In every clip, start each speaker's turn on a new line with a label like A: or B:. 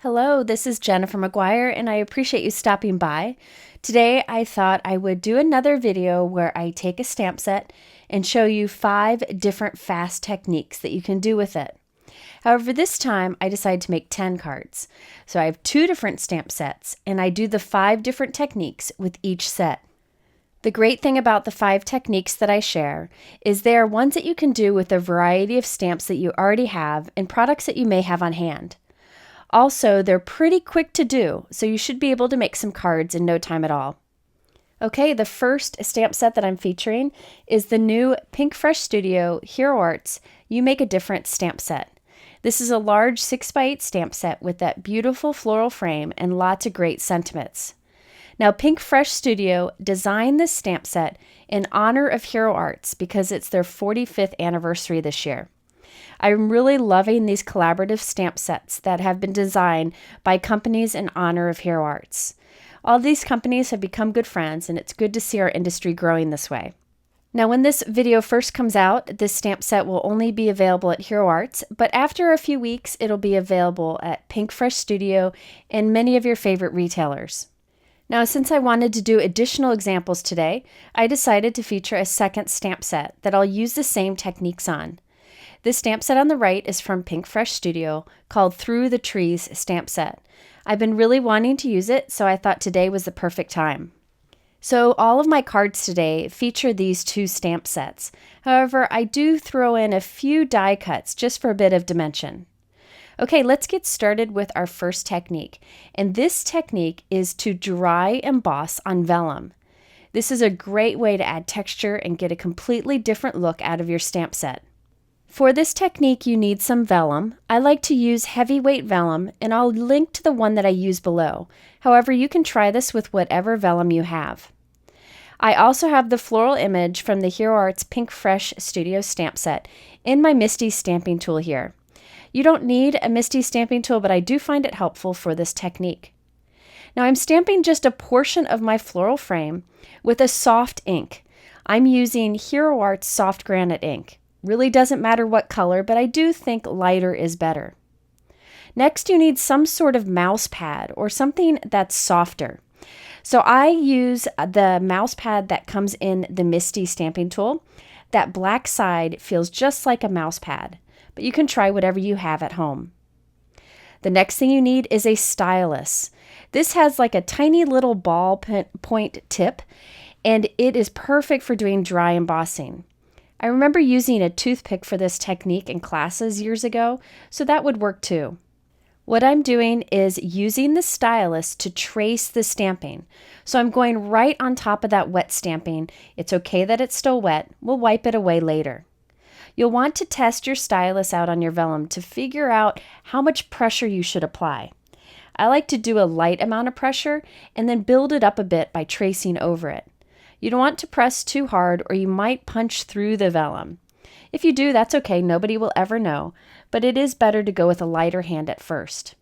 A: Hello, this is Jennifer McGuire, and I appreciate you stopping by. Today, I thought I would do another video where I take a stamp set and show you 5 different fast techniques that you can do with it. However, this time I decided to make 10 cards. So I have 2 different stamp sets, and I do the 5 different techniques with each set. The great thing about the 5 techniques that I share is they are ones that you can do with a variety of stamps that you already have and products that you may have on hand. Also, they're pretty quick to do, so you should be able to make some cards in no time at all. Okay, the first stamp set that I'm featuring is the new Pinkfresh Studio Hero Arts You Make a Difference stamp set. This is a large 6x8 stamp set with that beautiful floral frame and lots of great sentiments. Now, Pinkfresh Studio designed this stamp set in honor of Hero Arts because it's their 45th anniversary this year. I'm really loving these collaborative stamp sets that have been designed by companies in honor of Hero Arts. All these companies have become good friends, and it's good to see our industry growing this way. Now, when this video first comes out, this stamp set will only be available at Hero Arts, but after a few weeks, it'll be available at Pinkfresh Studio and many of your favorite retailers. Now, since I wanted to do additional examples today, I decided to feature a second stamp set that I'll use the same techniques on. This stamp set on the right is from Pinkfresh Studio called Through the Trees stamp set. I've been really wanting to use it, so I thought today was the perfect time. So all of my cards today feature these 2 stamp sets. However, I do throw in a few die cuts just for a bit of dimension. Okay, let's get started with our first technique. And this technique is to dry emboss on vellum. This is a great way to add texture and get a completely different look out of your stamp set. For this technique, you need some vellum. I like to use heavyweight vellum, and I'll link to the one that I use below. However, you can try this with whatever vellum you have. I also have the floral image from the Hero Arts Pinkfresh Studio stamp set in my MISTI stamping tool here. You don't need a MISTI stamping tool, but I do find it helpful for this technique. Now, I'm stamping just a portion of my floral frame with a soft ink. I'm using Hero Arts Soft Granite ink. Really doesn't matter what color, but I do think lighter is better. Next, you need some sort of mouse pad or something that's softer. So I use the mouse pad that comes in the MISTI stamping tool. That black side feels just like a mouse pad, but you can try whatever you have at home. The next thing you need is a stylus. This has like a tiny little ball point tip, and it is perfect for doing dry embossing. I remember using a toothpick for this technique in classes years ago, so that would work too. What I'm doing is using the stylus to trace the stamping. So I'm going right on top of that wet stamping. It's okay that it's still wet. We'll wipe it away later. You'll want to test your stylus out on your vellum to figure out how much pressure you should apply. I like to do a light amount of pressure and then build it up a bit by tracing over it. You don't want to press too hard or you might punch through the vellum. If you do, that's okay, nobody will ever know, but it is better to go with a lighter hand at first.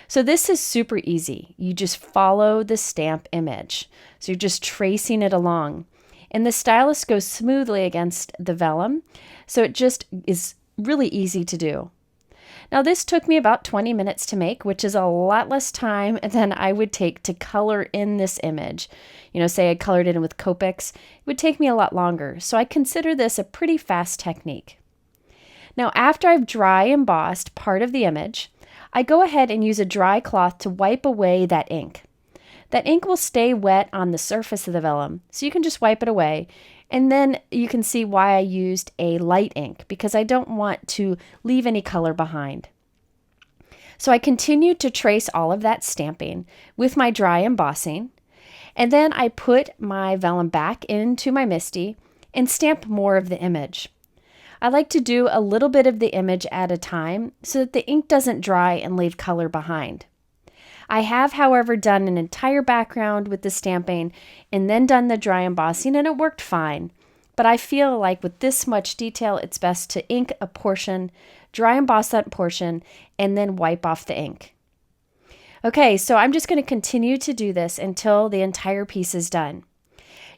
A: So this is super easy. You just follow the stamp image. So you're just tracing it along. And the stylus goes smoothly against the vellum, so it just is really easy to do. Now this took me about 20 minutes to make, which is a lot less time than I would take to color in this image. Say I colored it in with Copics, it would take me a lot longer, so I consider this a pretty fast technique. Now after I've dry embossed part of the image, I go ahead and use a dry cloth to wipe away that ink. That ink will stay wet on the surface of the vellum, so you can just wipe it away. And then you can see why I used a light ink, because I don't want to leave any color behind. So I continued to trace all of that stamping with my dry embossing, and then I put my vellum back into my MISTI and stamp more of the image. I like to do a little bit of the image at a time so that the ink doesn't dry and leave color behind. I have, however, done an entire background with the stamping and then done the dry embossing, and it worked fine. But I feel like with this much detail, it's best to ink a portion, dry emboss that portion, and then wipe off the ink. Okay, so I'm just going to continue to do this until the entire piece is done.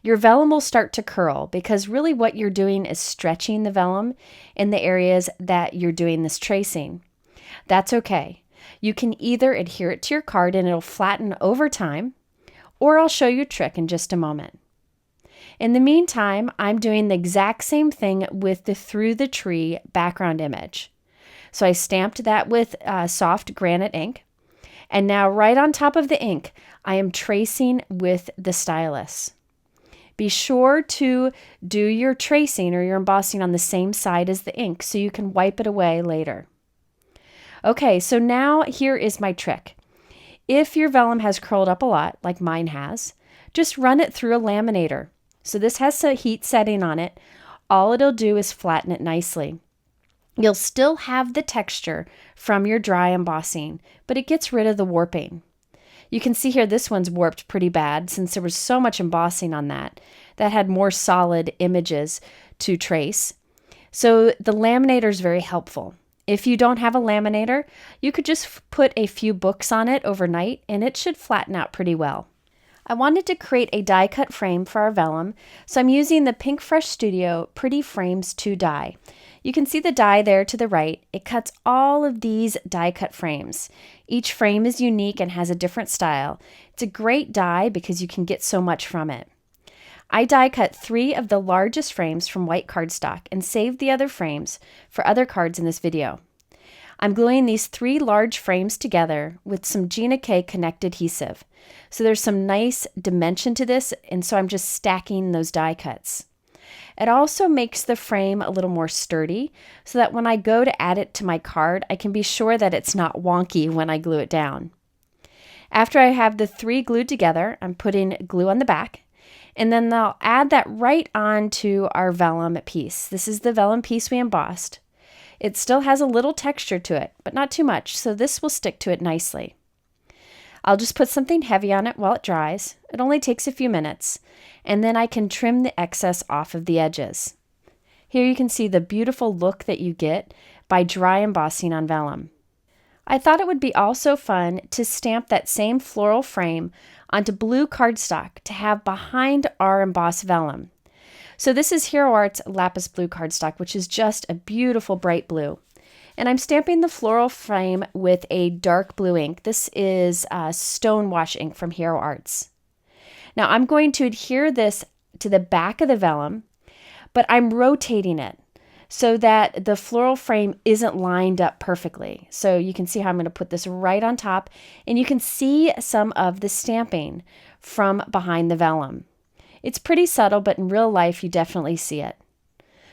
A: Your vellum will start to curl because really what you're doing is stretching the vellum in the areas that you're doing this tracing. That's okay. You can either adhere it to your card and it'll flatten over time, or I'll show you a trick in just a moment. In the meantime, I'm doing the exact same thing with the Through the Tree background image. So I stamped that with soft granite ink. And now right on top of the ink, I am tracing with the stylus. Be sure to do your tracing or your embossing on the same side as the ink so you can wipe it away later. Okay, so now here is my trick. If your vellum has curled up a lot, like mine has, just run it through a laminator. So this has a heat setting on it. All it'll do is flatten it nicely. You'll still have the texture from your dry embossing, but it gets rid of the warping. You can see here this one's warped pretty bad since there was so much embossing on that. That had more solid images to trace. So the laminator is very helpful. If you don't have a laminator, you could just put a few books on it overnight and it should flatten out pretty well. I wanted to create a die cut frame for our vellum, so I'm using the Pinkfresh Studio Pretty Frames 2 die. You can see the die there to the right. It cuts all of these die cut frames. Each frame is unique and has a different style. It's a great die because you can get so much from it. I die cut 3 of the largest frames from white cardstock and saved the other frames for other cards in this video. I'm gluing these 3 large frames together with some Gina K Connect adhesive. So there's some nice dimension to this, and so I'm just stacking those die cuts. It also makes the frame a little more sturdy so that when I go to add it to my card, I can be sure that it's not wonky when I glue it down. After I have the 3 glued together, I'm putting glue on the back, and then I'll add that right onto our vellum piece. This is the vellum piece we embossed. It still has a little texture to it, but not too much, so this will stick to it nicely. I'll just put something heavy on it while it dries. It only takes a few minutes, and then I can trim the excess off of the edges. Here you can see the beautiful look that you get by dry embossing on vellum. I thought it would be also fun to stamp that same floral frame onto blue cardstock to have behind our embossed vellum. So this is Hero Art's Lapis Blue cardstock, which is just a beautiful bright blue. And I'm stamping the floral frame with a dark blue ink. This is Stonewash ink from Hero Arts. Now I'm going to adhere this to the back of the vellum, but I'm rotating it so that the floral frame isn't lined up perfectly. So you can see how I'm going to put this right on top, and you can see some of the stamping from behind the vellum. It's pretty subtle, but in real life you definitely see it.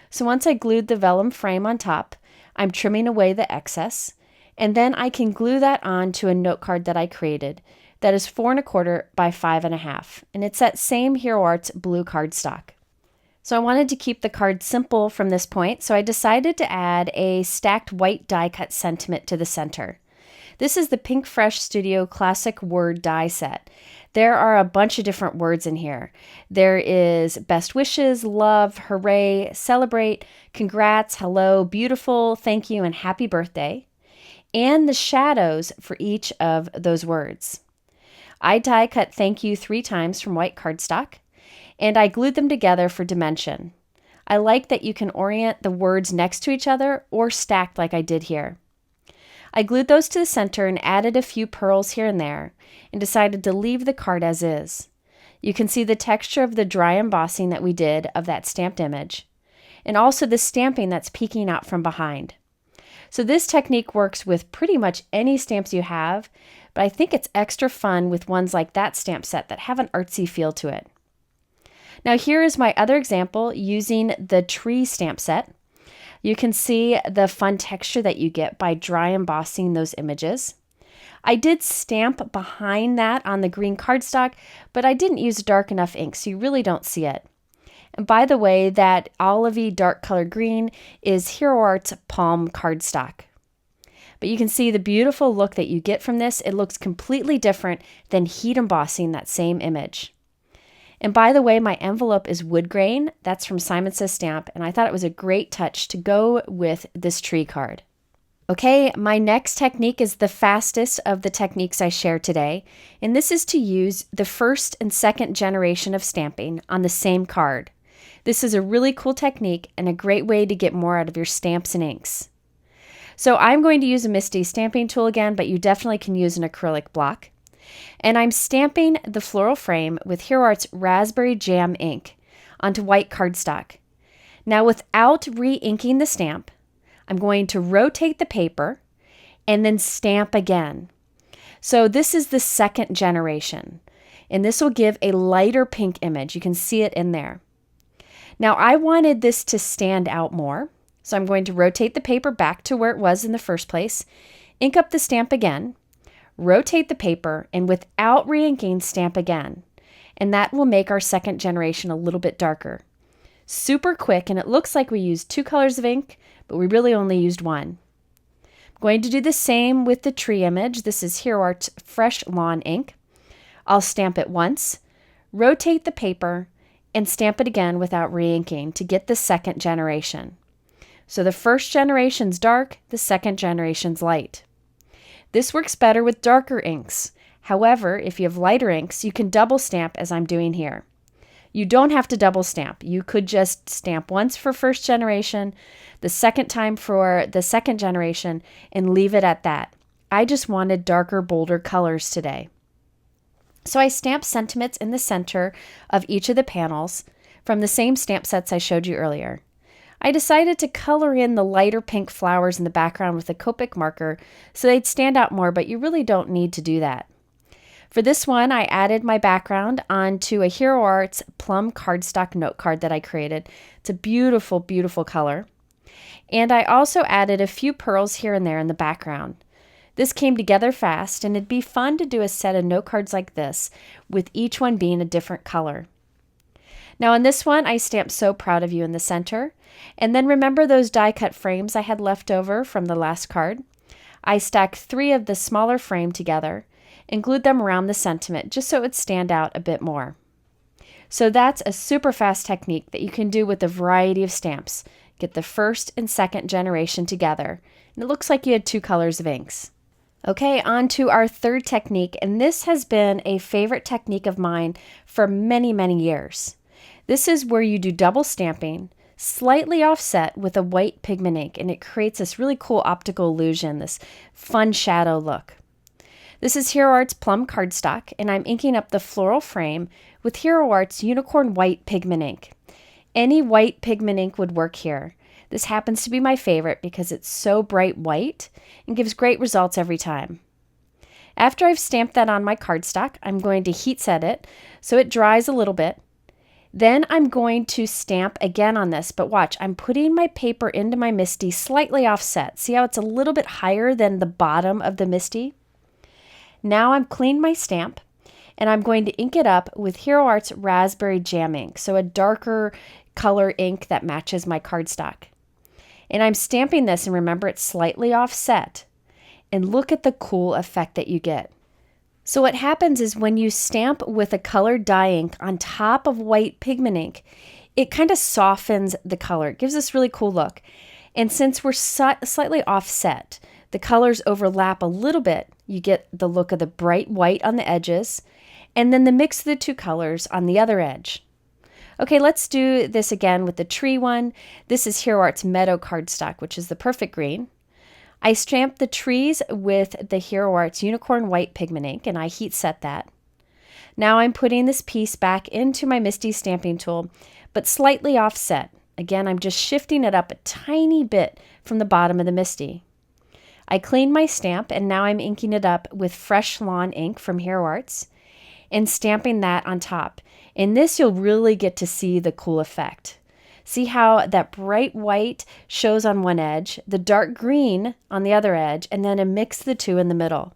A: So once I glued the vellum frame on top, I'm trimming away the excess, and then I can glue that on to a note card that I created that is 4 1/4 by 5 1/2, and it's that same Hero Arts blue cardstock. So I wanted to keep the card simple from this point, so I decided to add a stacked white die cut sentiment to the center. This is the Pinkfresh Studio Classic Word die set. There are a bunch of different words in here. There is best wishes, love, hooray, celebrate, congrats, hello, beautiful, thank you, and happy birthday, and the shadows for each of those words. I die cut thank you 3 times from white cardstock, and I glued them together for dimension. I like that you can orient the words next to each other or stacked like I did here. I glued those to the center and added a few pearls here and there and decided to leave the card as is. You can see the texture of the dry embossing that we did of that stamped image, and also the stamping that's peeking out from behind. So this technique works with pretty much any stamps you have, but I think it's extra fun with ones like that stamp set that have an artsy feel to it. Now here is my other example using the tree stamp set. You can see the fun texture that you get by dry embossing those images. I did stamp behind that on the green cardstock, but I didn't use dark enough ink, so you really don't see it. And by the way, that olivey dark color green is Hero Arts Palm cardstock. But you can see the beautiful look that you get from this. It looks completely different than heat embossing that same image. And by the way, my envelope is wood grain. That's from Simon Says Stamp, and I thought it was a great touch to go with this tree card. Okay, my next technique is the fastest of the techniques I share today, and this is to use the first and second generation of stamping on the same card. This is a really cool technique and a great way to get more out of your stamps and inks. So I'm going to use a MISTI stamping tool again, but you definitely can use an acrylic block. And I'm stamping the floral frame with Hero Art's Raspberry Jam ink onto white cardstock. Now without re-inking the stamp, I'm going to rotate the paper and then stamp again. So this is the second generation, and this will give a lighter pink image. You can see it in there. Now I wanted this to stand out more, so I'm going to rotate the paper back to where it was in the first place, ink up the stamp again, rotate the paper, and without re-inking, stamp again. And that will make our second generation a little bit darker. Super quick, and it looks like we used 2 colors of ink, but we really only used 1. I'm going to do the same with the tree image. This is Hero Art's Fresh Lawn ink. I'll stamp it once, rotate the paper, and stamp it again without re-inking to get the second generation. So the first generation's dark, the second generation's light. This works better with darker inks. However, if you have lighter inks, you can double stamp as I'm doing here. You don't have to double stamp. You could just stamp once for first generation, the second time for the second generation, and leave it at that. I just wanted darker, bolder colors today. So I stamped sentiments in the center of each of the panels from the same stamp sets I showed you earlier. I decided to color in the lighter pink flowers in the background with a Copic marker so they'd stand out more, but you really don't need to do that. For this one, I added my background onto a Hero Arts Plum cardstock note card that I created. It's a beautiful, beautiful color. And I also added a few pearls here and there in the background. This came together fast, and it'd be fun to do a set of note cards like this, with each one being a different color. Now on this one, I stamped So Proud of You in the center. And then remember those die cut frames I had left over from the last card? I stacked 3 of the smaller frame together and glued them around the sentiment just so it would stand out a bit more. So that's a super fast technique that you can do with a variety of stamps. Get the first and second generation together, and it looks like you had 2 colors of inks. Okay, on to our third technique, and this has been a favorite technique of mine for many, many years. This is where you do double stamping, slightly offset with a white pigment ink, and it creates this really cool optical illusion, this fun shadow look. This is Hero Arts Plum cardstock, and I'm inking up the floral frame with Hero Arts Unicorn White Pigment Ink. Any white pigment ink would work here. This happens to be my favorite because it's so bright white and gives great results every time. After I've stamped that on my cardstock, I'm going to heat set it so it dries a little bit. Then I'm going to stamp again on this, but watch, I'm putting my paper into my MISTI slightly offset. See how it's a little bit higher than the bottom of the MISTI? Now I'm cleaned my stamp, and I'm going to ink it up with Hero Arts Raspberry Jam ink, so a darker color ink that matches my cardstock. And I'm stamping this, and remember it's slightly offset. And look at the cool effect that you get. So what happens is when you stamp with a colored dye ink on top of white pigment ink, it kind of softens the color. It gives this really cool look. And since we're slightly offset, the colors overlap a little bit. You get the look of the bright white on the edges, and then the mix of the 2 colors on the other edge. Okay, let's do this again with the tree one. This is Hero Arts Meadow cardstock, which is the perfect green. I stamped the trees with the Hero Arts Unicorn White Pigment ink, and I heat set that. Now I'm putting this piece back into my MISTI stamping tool, but slightly offset. Again, I'm just shifting it up a tiny bit from the bottom of the MISTI. I cleaned my stamp, and now I'm inking it up with Fresh Lawn ink from Hero Arts and stamping that on top. In this, you'll really get to see the cool effect. See how that bright white shows on one edge, the dark green on the other edge, and then a mix of the 2 in the middle.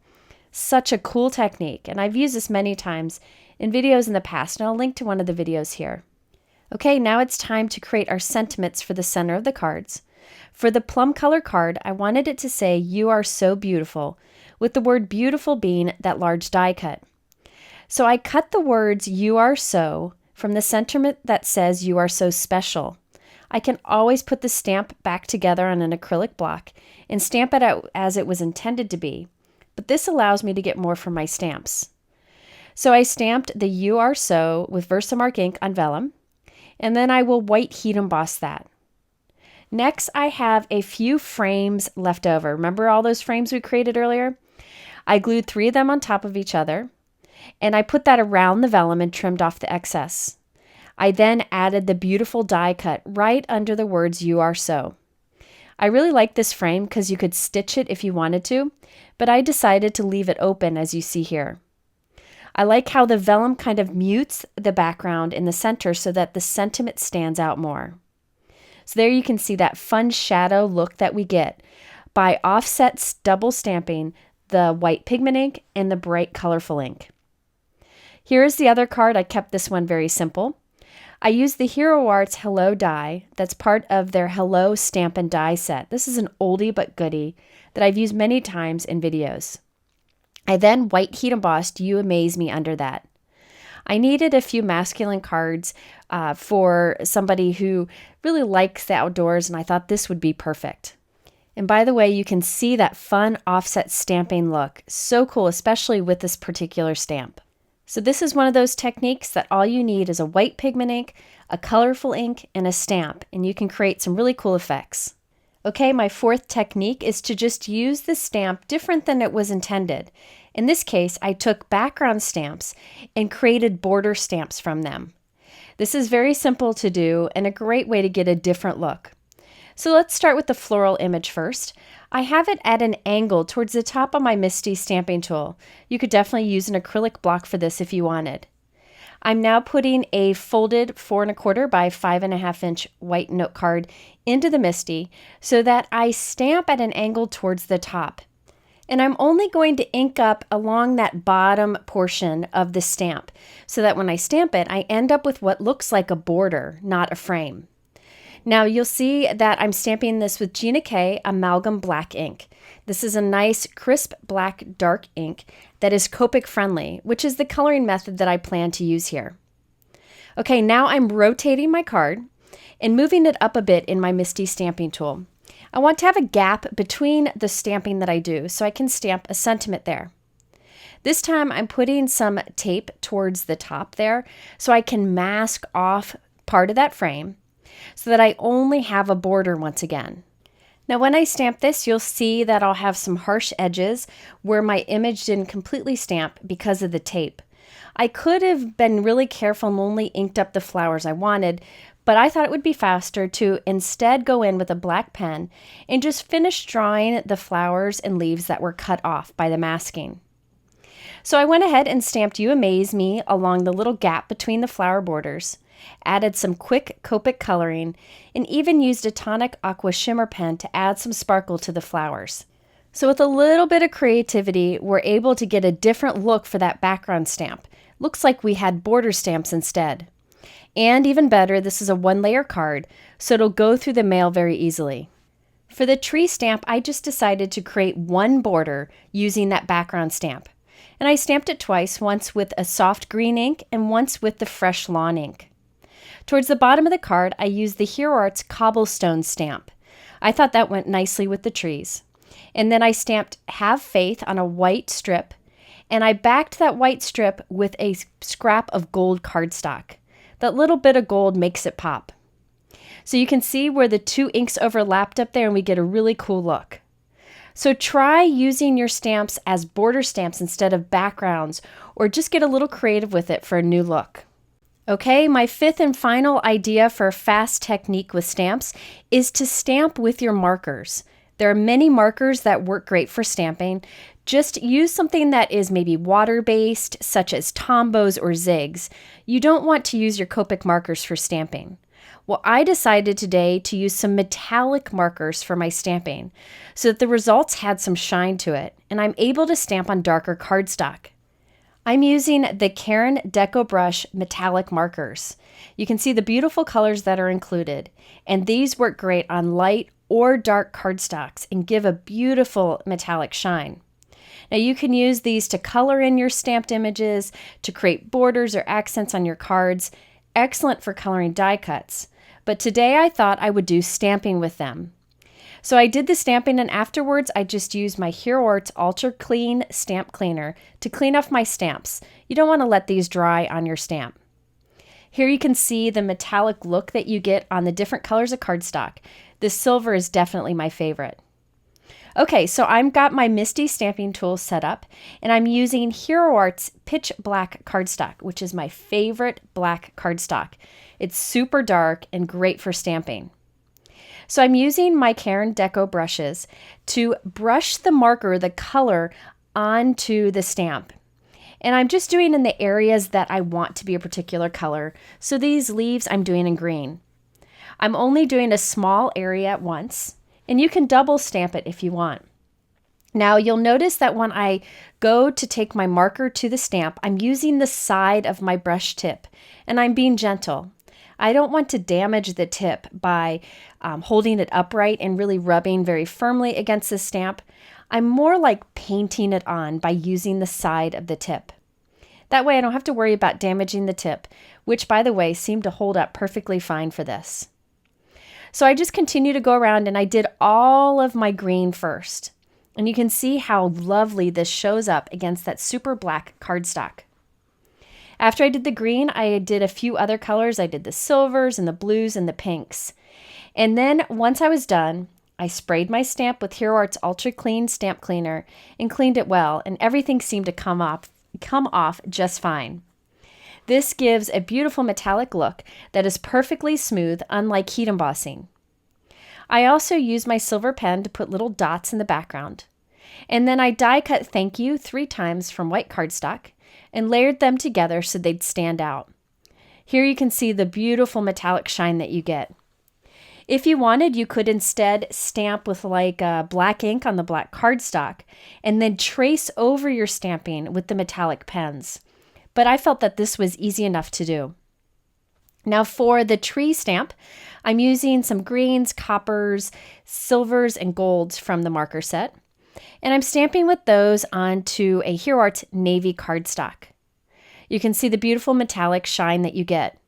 A: Such a cool technique, and I've used this many times in videos in the past, and I'll link to one of the videos here. Okay, now it's time to create our sentiments for the center of the cards. For the plum color card, I wanted it to say, "You are so beautiful," with the word beautiful being that large die cut. So I cut the words "you are so" from the sentiment that says "you are so special." I can always put the stamp back together on an acrylic block and stamp it out as it was intended to be, but this allows me to get more from my stamps. So I stamped the "you are so" with VersaMark ink on vellum, and then I will white heat emboss that. Next, I have a few frames left over. Remember all those frames we created earlier? I glued 3 of them on top of each other, and I put that around the vellum and trimmed off the excess. I then added the beautiful die cut right under the words "You Are So." I really like this frame because you could stitch it if you wanted to, but I decided to leave it open as you see here. I like how the vellum kind of mutes the background in the center so that the sentiment stands out more. So there you can see that fun shadow look that we get by offset double stamping the white pigment ink and the bright colorful ink. Here is the other card. I kept this one very simple. I used the Hero Arts Hello die that's part of their Hello Stamp and Die set. This is an oldie but goodie that I've used many times in videos. I then white heat embossed You Amaze Me under that. I needed a few masculine cards for somebody who really likes the outdoors, and I thought this would be perfect. And by the way, you can see that fun offset stamping look. So cool, especially with this particular stamp. So this is one of those techniques that all you need is a white pigment ink, a colorful ink, and a stamp, and you can create some really cool effects. Okay, my fourth technique is to just use the stamp different than it was intended. In this case, I took background stamps and created border stamps from them. This is very simple to do and a great way to get a different look. So let's start with the floral image first. I have it at an angle towards the top of my MISTI stamping tool. You could definitely use an acrylic block for this if you wanted. I'm now putting a folded 4 1/4 by 5 1/2 inch white note card into the MISTI so that I stamp at an angle towards the top. And I'm only going to ink up along that bottom portion of the stamp so that when I stamp it, I end up with what looks like a border, not a frame. Now you'll see that I'm stamping this with Gina K Amalgam Black ink. This is a nice crisp black dark ink that is Copic friendly, which is the coloring method that I plan to use here. Okay, now I'm rotating my card and moving it up a bit in my MISTI stamping tool. I want to have a gap between the stamping that I do so I can stamp a sentiment there. This time I'm putting some tape towards the top there so I can mask off part of that frame so that I only have a border once again. Now when I stamp this, you'll see that I'll have some harsh edges where my image didn't completely stamp because of the tape. I could have been really careful and only inked up the flowers I wanted, but I thought it would be faster to instead go in with a black pen and just finish drawing the flowers and leaves that were cut off by the masking. So I went ahead and stamped You Amaze Me along the little gap between the flower borders, added some quick Copic coloring, and even used a tonic aqua shimmer pen to add some sparkle to the flowers. So with a little bit of creativity, we're able to get a different look for that background stamp. Looks like we had border stamps instead. And even better, this is a 1-layer card, so it'll go through the mail very easily. For the tree stamp, I just decided to create one border using that background stamp. And I stamped it twice, once with a soft green ink and once with the fresh lawn ink. Towards the bottom of the card, I used the Hero Arts Cobblestone stamp. I thought that went nicely with the trees. And then I stamped Have Faith on a white strip, and I backed that white strip with a scrap of gold cardstock. That little bit of gold makes it pop. So you can see where the two inks overlapped up there and we get a really cool look. So try using your stamps as border stamps instead of backgrounds, or just get a little creative with it for a new look. Okay, my fifth and final idea for a fast technique with stamps is to stamp with your markers. There are many markers that work great for stamping. Just use something that is maybe water-based, such as Tombows or Zigs. You don't want to use your Copic markers for stamping. Well, I decided today to use some metallic markers for my stamping so that the results had some shine to it, and I'm able to stamp on darker cardstock. I'm using the Karin Decobrush metallic markers. You can see the beautiful colors that are included, and these work great on light or dark cardstocks and give a beautiful metallic shine. Now you can use these to color in your stamped images, to create borders or accents on your cards. Excellent for coloring die cuts. But today I thought I would do stamping with them. So I did the stamping, and afterwards I just used my Hero Arts Ultra Clean Stamp Cleaner to clean off my stamps. You don't want to let these dry on your stamp. Here you can see the metallic look that you get on the different colors of cardstock. This silver is definitely my favorite. Okay, so I've got my MISTI stamping tool set up, and I'm using Hero Art's Pitch Black cardstock, which is my favorite black cardstock. It's super dark and great for stamping. So I'm using my Karin Deco brushes to brush the marker, the color, onto the stamp. And I'm just doing in the areas that I want to be a particular color. So these leaves I'm doing in green. I'm only doing a small area at once, and you can double stamp it if you want. Now you'll notice that when I go to take my marker to the stamp, I'm using the side of my brush tip, and I'm being gentle. I don't want to damage the tip by holding it upright and really rubbing very firmly against the stamp. I'm more like painting it on by using the side of the tip. That way I don't have to worry about damaging the tip, which by the way seemed to hold up perfectly fine for this. So I just continue to go around and I did all of my green first. And you can see how lovely this shows up against that super black cardstock. After I did the green, I did a few other colors. I did the silvers and the blues and the pinks. And then once I was done, I sprayed my stamp with Hero Art's Ultra Clean Stamp Cleaner and cleaned it well, and everything seemed to come off just fine. This gives a beautiful metallic look that is perfectly smooth, unlike heat embossing. I also used my silver pen to put little dots in the background. And then I die cut Thank You 3 times from white cardstock and layered them together so they'd stand out. Here you can see the beautiful metallic shine that you get. If you wanted, you could instead stamp with like black ink on the black cardstock and then trace over your stamping with the metallic pens. But I felt that this was easy enough to do. Now for the tree stamp, I'm using some greens, coppers, silvers, and golds from the marker set. And I'm stamping with those onto a Hero Arts navy cardstock. You can see the beautiful metallic shine that you get.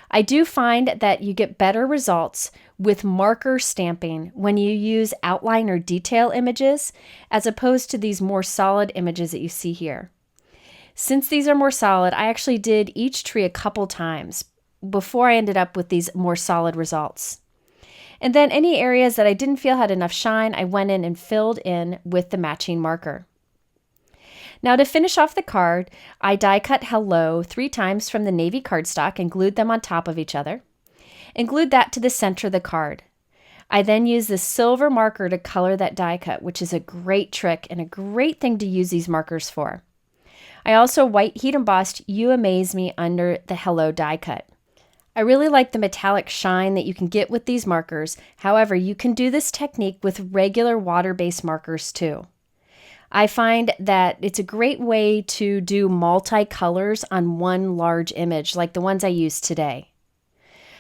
A: I do find that you get better results with marker stamping when you use outline or detail images as opposed to these more solid images that you see here. Since these are more solid, I actually did each tree a couple times before I ended up with these more solid results. And then any areas that I didn't feel had enough shine, I went in and filled in with the matching marker. Now to finish off the card, I die cut Hello 3 times from the navy cardstock and glued them on top of each other, and glued that to the center of the card. I then used the silver marker to color that die cut, which is a great trick and a great thing to use these markers for. I also white heat embossed You Amaze Me under the Hello die cut. I really like the metallic shine that you can get with these markers. However, you can do this technique with regular water-based markers too. I find that it's a great way to do multi-colors on one large image like the ones I used today.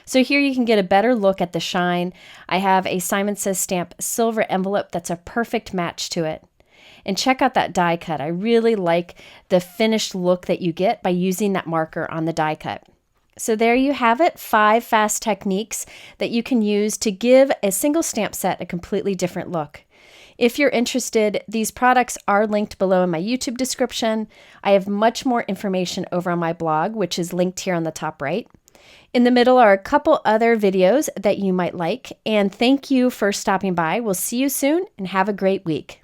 A: So here you can get a better look at the shine. I have a Simon Says Stamp silver envelope that's a perfect match to it. And check out that die cut. I really like the finished look that you get by using that marker on the die cut. So there you have it, 5 fast techniques that you can use to give a single stamp set a completely different look. If you're interested, these products are linked below in my YouTube description. I have much more information over on my blog, which is linked here on the top right. In the middle are a couple other videos that you might like. And thank you for stopping by. We'll see you soon and have a great week.